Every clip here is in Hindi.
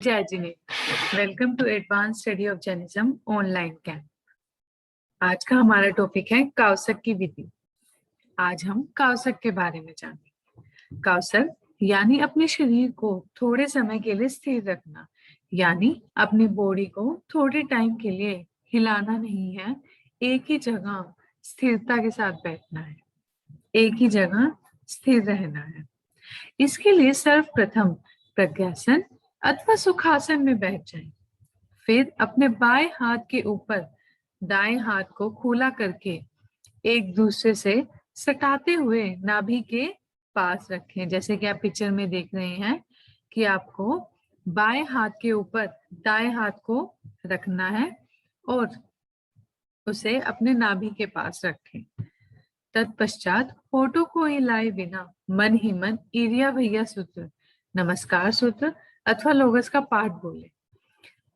जय जिनेन्द्र, welcome to advance study of Jainism online camp. आज का हमारा टॉपिक है काउसक की विधि। आज हम काउसक के बारे में जानेंगे। काउसक यानी अपने शरीर को थोड़े समय के लिए स्थिर रखना, यानी अपनी बॉडी को थोड़े टाइम के लिए हिलाना नहीं है, एक ही जगह स्थिरता के साथ बैठना है, एक ही जगह स्थिर रहना है। इसके लिए सर्वप्रथम प्रज्ञासन अथवा सुखासन में बैठ जाएं। फिर अपने बाएं हाथ के ऊपर दाएं हाथ को खुला करके एक दूसरे से सटाते हुए नाभि के पास रखें। जैसे कि आप पिक्चर में देख रहे हैं कि आपको बाएं हाथ के ऊपर दाएं हाथ को रखना है और उसे अपने नाभि के पास रखें। तत्पश्चात होठों को हिलाए बिना मन ही मन इरिया भैया सूत्र, नमस्कार सूत्र अथवा लोगस का पाठ बोले।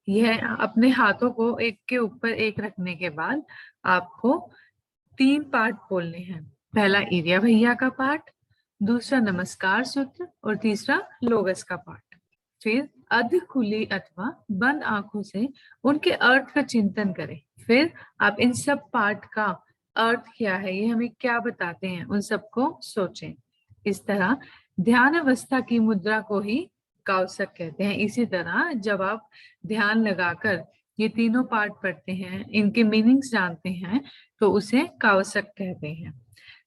यह अपने हाथों को एक के ऊपर एक रखने के बाद आपको 3 पाठ बोलने हैं। पहला इरिया भैया का पाठ, दूसरा नमस्कार सूत्र और तीसरा लोगस का पाठ। फिर अध खुली अथवा बंद आंखों से उनके अर्थ का चिंतन करें। फिर आप इन सब पाठ का अर्थ क्या है, ये हमें क्या बताते हैं, उन सबको सोचें। इस तरह ध्यान अवस्था की मुद्रा को ही काउसक कहते हैं। इसी तरह जब आप ध्यान लगाकर ये तीनों पाठ पढ़ते हैं, इनके मीनिंग्स जानते हैं, तो उसे काउसक कहते हैं।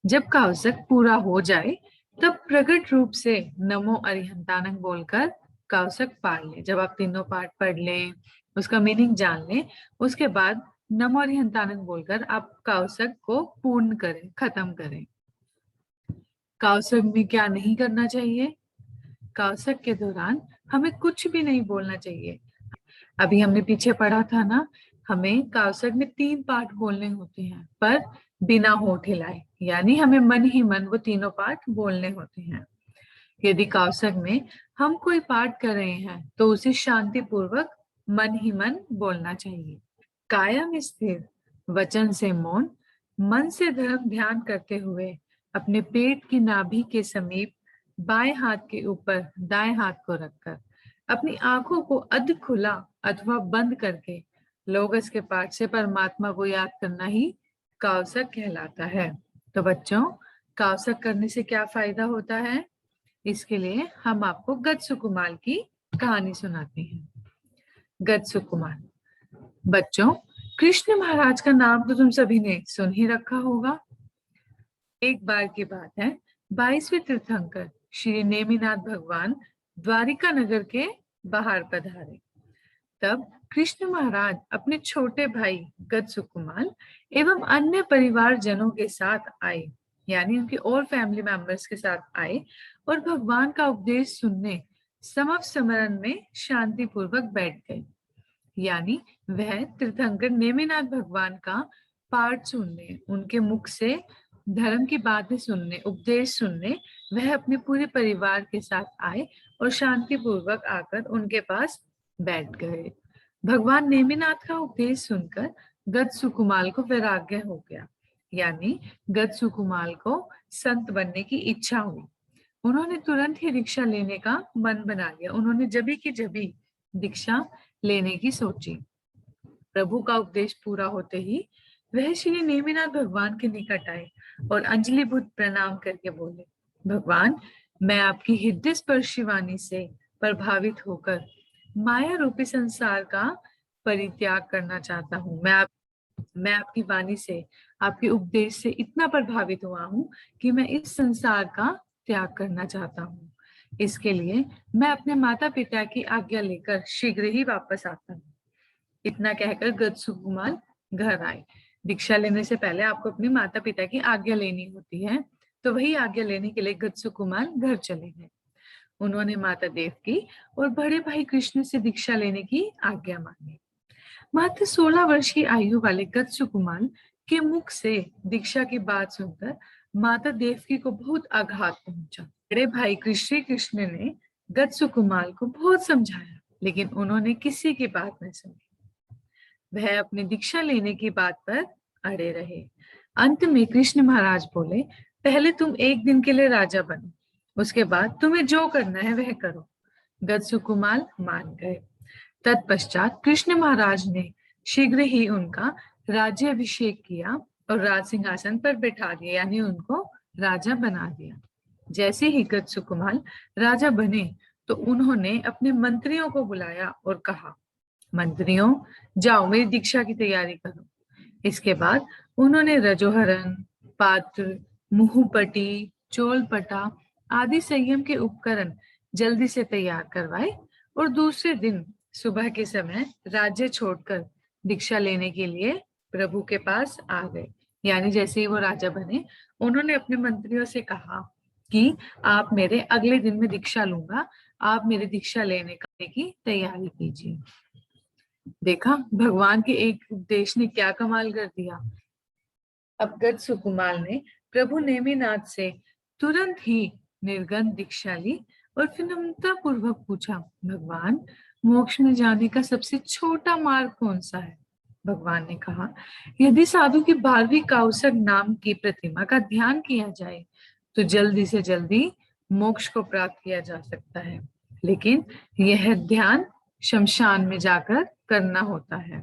जब काउसक पूरा हो जाए तब प्रकट रूप से नमो अरिहंतानंग बोलकर काउसक पाठ लें। जब आप तीनों पाठ पढ़ लें, उसका मीनिंग जान लें, उसके बाद नमो अरिहंतानंग बोलकर आप काउसक को पूर्ण करें, खत्म करें। काउसक में क्या नहीं करना चाहिए? काउसक के दौरान हमें कुछ भी नहीं बोलना चाहिए। अभी हमने पीछे पढ़ा था ना, हमें काउसक में 3 पाठ बोलने होते हैं पर बिना होठ हिलाए, यानी हमें मन ही मन वो तीनों पाठ बोलने होते हैं। यदि काउसक में हम कोई पाठ कर रहे हैं तो उसे शांति पूर्वक मन ही मन बोलना चाहिए। काया में स्थिर, वचन से मौन, मन से धर्म ध्यान करते हुए अपने पेट की नाभि के समीप बाएं हाथ के ऊपर दाएं हाथ को रखकर अपनी आंखों को अध खुला अथवा बंद करके लोगस के पाठ से परमात्मा को याद करना ही काउसक कहलाता है। तो बच्चों, काउसक करने से क्या फायदा होता है, इसके लिए हम आपको गत सुकुमार की कहानी सुनाते हैं। गत सुकुमार। बच्चों, कृष्ण महाराज का नाम तो तुम सभी ने सुन ही रखा होगा। एक बार की बात है, 22वें तीर्थंकर श्री नेमिनाथ भगवान द्वारिका नगर के बाहर पधारे। तब कृष्ण महाराज अपने छोटे भाई गत सुकुमार एवं अन्य परिवार जनों के साथ आए, यानी उनके और फैमिली मेंबर्स के साथ आए और भगवान का उपदेश सुनने समव समरण में शांति पूर्वक बैठ गए। यानी वह तीर्थंकर नेमिनाथ भगवान का पाठ सुनने, उनके मुख से धर्म की बातें सुनने, उपदेश सुनने वह अपने पूरे परिवार के साथ आए और शांति पूर्वक आकर उनके पास बैठ गए। भगवान नेमिनाथ का उपदेश सुनकर गत सुकुमार को वैराग्य हो गया, यानी गत सुकुमार को संत बनने की इच्छा हुई। उन्होंने तुरंत ही दीक्षा लेने का मन बना लिया। उन्होंने जभी की जभी दीक्षा लेने की सोची। प्रभु का उपदेश पूरा होते ही वह श्री नेमिनाथ भगवान के निकट आए और अंजलिभूत प्रणाम करके बोले, भगवान, मैं आपकी हृदय स्पर्शी वाणी से प्रभावित होकर माया रूपी संसार का परित्याग करना चाहता हूँ। मैं आपकी वाणी से, आपके उपदेश से इतना प्रभावित हुआ हूँ कि मैं इस संसार का त्याग करना चाहता हूँ। इसके लिए मैं अपने माता पिता की आज्ञा लेकर शीघ्र ही वापस आता हूँ। इतना कहकर गत सुकुमार घर आए। दीक्षा लेने से पहले आपको अपने माता पिता की आज्ञा लेनी होती है, तो वही आज्ञा लेने के लिए गत सुकुमार घर चले गए। उन्होंने माता देवकी और बड़े भाई कृष्ण से दीक्षा लेने की आज्ञा मांगी। मात्र 16 वर्ष की आयु वाले गत सुकुमार के मुख से दीक्षा की बात सुनकर माता देवकी को बहुत आघात पहुंचा। बड़े भाई कृष्ण ने गत सुकुमार को बहुत समझाया, लेकिन उन्होंने किसी की बात नहीं सुनी। वह अपनी दीक्षा लेने की बात पर अड़े रहे। अंत में कृष्ण महाराज बोले, पहले तुम एक दिन के लिए राजा बनो, उसके बाद तुम्हें जो करना है वह करो। गतसुकुमाल मान गए। तत्पश्चात कृष्ण महाराज ने शीघ्र ही उनका राज्याभिषेक किया और राज सिंहासन पर बैठा दिया, यानी उनको राजा बना दिया। जैसे ही गतसुकुमाल राजा बने तो उन्होंने अपने मंत्रियों को बुलाया और कहा, मंत्रियों, जाओ मेरी दीक्षा की तैयारी करो। इसके बाद उन्होंने रजोहरण, पात्र, मुहुपटी, चोलपटा आदि संयम के उपकरण जल्दी से तैयार करवाए और दूसरे दिन सुबह के समय राज्य छोड़कर दीक्षा लेने के लिए प्रभु के पास आ गए। यानी जैसे ही वो राजा बने, उन्होंने अपने मंत्रियों से कहा कि आप मेरे अगले दिन में दीक्षा लूंगा, आप मेरे दीक्षा लेने की तैयारी कीजिए। देखा भगवान के एक उपदेश ने क्या कमाल कर दिया। अब गतसुकुमाल ने प्रभु नेमिनाथ से तुरंत ही निर्गन दीक्षा ली और फिर नम्रता पूर्वक पूछा, भगवान, मोक्ष में जाने का सबसे छोटा मार्ग कौन सा है? भगवान ने कहा, यदि साधु की 12वीं काउसक नाम की प्रतिमा का ध्यान किया जाए तो जल्दी से जल्दी मोक्ष को प्राप्त किया जा सकता है, लेकिन यह ध्यान शमशान में जाकर करना होता है।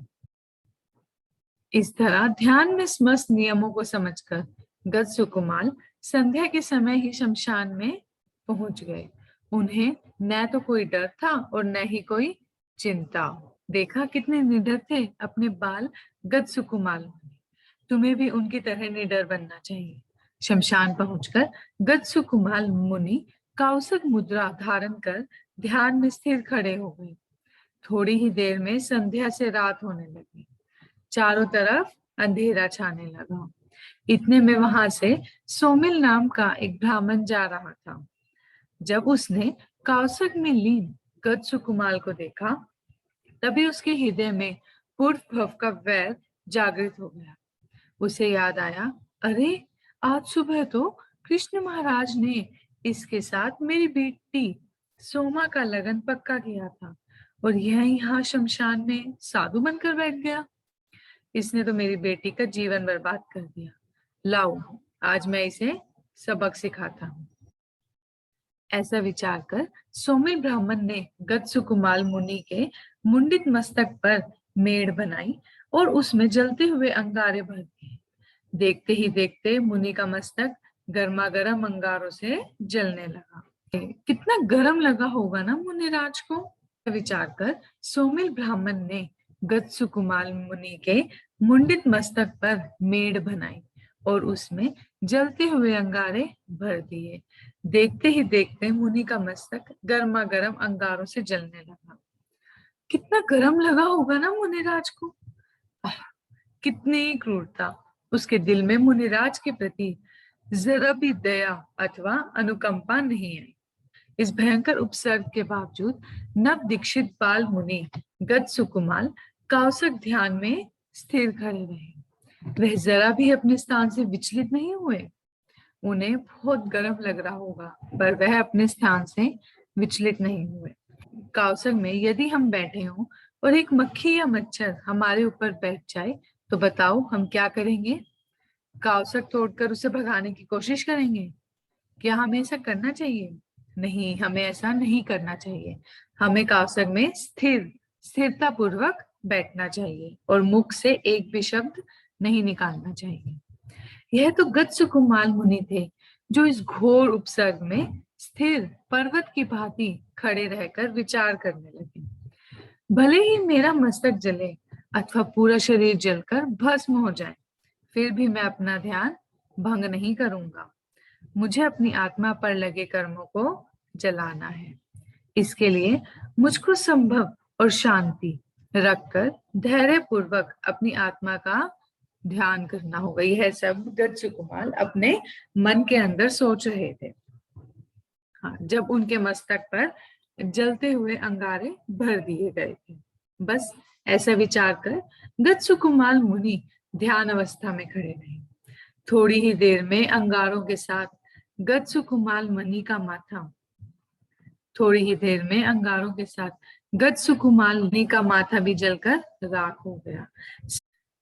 इस तरह ध्यान में समस्त नियमों को समझकर गतसुकुमाल संध्या के समय ही शमशान में पहुंच गए। उन्हें न तो कोई डर था और न ही कोई चिंता। देखा कितने निडर थे अपने बाल गतसुकुमाल। तुम्हें भी उनकी तरह निडर बनना चाहिए। शमशान पहुंचकर गतसुकुमाल मुनि काउसक मुद्रा धारण कर ध्यान में स्थिर खड़े हो गए। थोड़ी ही देर में संध्या से रात होने लगी। चारों तरफ अंधेरा छाने लगा। इतने में वहां से सोमिल नाम का एक ब्राह्मण जा रहा था। जब उसने काउसक में लीन गतसुकुमाल को देखा, तभी उसके हृदय में पूर्व भव का वैर जागृत हो गया। उसे याद आया, अरे आज सुबह तो कृष्ण महाराज ने इसके साथ मेरी बेटी सोमा का लगन पक्का किया था और यह यहाँ शमशान में साधु बनकर बैठ गया। इसने तो मेरी बेटी का जीवन बर्बाद कर दिया। लाओ, आज मैं इसे सबक सिखाता हूँ। ऐसा विचार कर सोमिल ब्राह्मण ने गतसुकुमाल मुनि के मुंडित मस्तक पर मेड़ बनाई और उसमें जलते हुए अंगारे भर दिए। देखते ही देखते मुनि का मस्तक गर्मा गर्म अंगारों से जलने लगा। कितना गर्म लगा होगा ना मुनिराज को। विचार कर सोमिल ब्राह्मण ने गतसुकुमाल मुनि के मुंडित मस्तक पर मेड़ बनाई और उसमें जलते हुए अंगारे भर दिए। देखते ही देखते मुनि का मस्तक गर्मा गर्म अंगारों से जलने लगा। कितना गर्म लगा होगा ना मुनिराज को। कितनी क्रूरता। उसके दिल में मुनिराज के प्रति जरा भी दया अथवा अनुकंपा नहीं आई। इस भयंकर उपसर्ग के बावजूद नव दीक्षित बाल मुनि गतसुकुमाल काउसक ध्यान में स्थिर खड़े रहे। वह जरा भी अपने स्थान से विचलित नहीं हुए। उन्हें बहुत गर्म लग रहा होगा, पर वह अपने स्थान से विचलित नहीं हुए। काउसक में यदि हम बैठे हों और एक मक्खी या मच्छर हमारे ऊपर बैठ जाए तो बताओ हम क्या करेंगे? काउसक तोड़कर उसे भगाने की कोशिश करेंगे? क्या हमें ऐसा करना चाहिए? नहीं, हमें ऐसा नहीं करना चाहिए। हमें काउसक में स्थिरता पूर्वक बैठना चाहिए और मुख से एक भी शब्द नहीं निकालना चाहिए। यह तो गतसुकुमाल मुनि थे जो इस घोर उपसर्ग में स्थिर पर्वत की भांति खड़े रहकर विचार करने लगे। भले ही मेरा मस्तक जले अथवा पूरा शरीर जलकर भस्म हो जाए, फिर भी मैं अपना ध्यान भंग नहीं करूंगा। मुझे अपनी आत्मा पर लगे कर्मों को जलाना है। इसके लिए मुझको संभव और शांति रखकर धैर्य पूर्वक अपनी आत्मा का ध्यान करना होगा। यह सब गतसुकुमाल अपने मन के अंदर सोच रहे थे। हाँ, जब उनके मस्तक पर जलते हुए अंगारे भर दिए गए थे। बस ऐसा विचार कर गतसुकुमाल मुनि ध्यान अवस्था में खड़े रहे। थोड़ी ही देर में अंगारों के साथ गतसुकुमाल मुनि का माथा भी जलकर राख हो गया।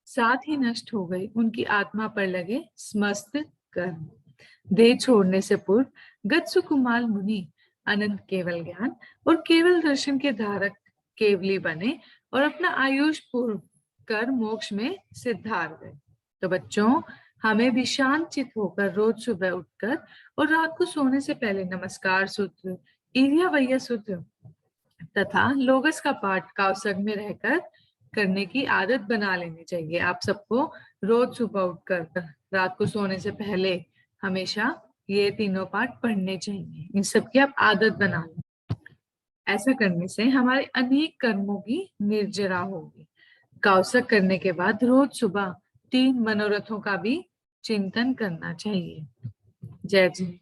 साथ ही नष्ट हो गई उनकी आत्मा पर लगे समस्त कर्म। देह छोड़ने से पूर्व गतसुकुमाल मुनि अनंत केवल ज्ञान और केवल दर्शन के धारक केवली बने और अपना आयुष पूर्ण कर मोक्ष में सिद्धार्थ गए। तो बच्चों, हमें भी शांत चित्त होकर रोज सुबह उठकर और रात को सोने से पहले नमस्कार सूत्र, इर्या वैया सूत्र तथा लोगस का पाठ कावसग में रहकर करने की आदत बना लेनी चाहिए। आप सबको रोज सुबह उठकर रात को सोने से पहले हमेशा ये तीनों पाठ पढ़ने चाहिए। इन सब की आप आदत बना लें। ऐसा करने से हमारे अनेक कर्मों की निर्जरा होगी। कावसक करने के बाद रोज सुबह 3 मनोरथों का भी चिंतन करना चाहिए। जय जय।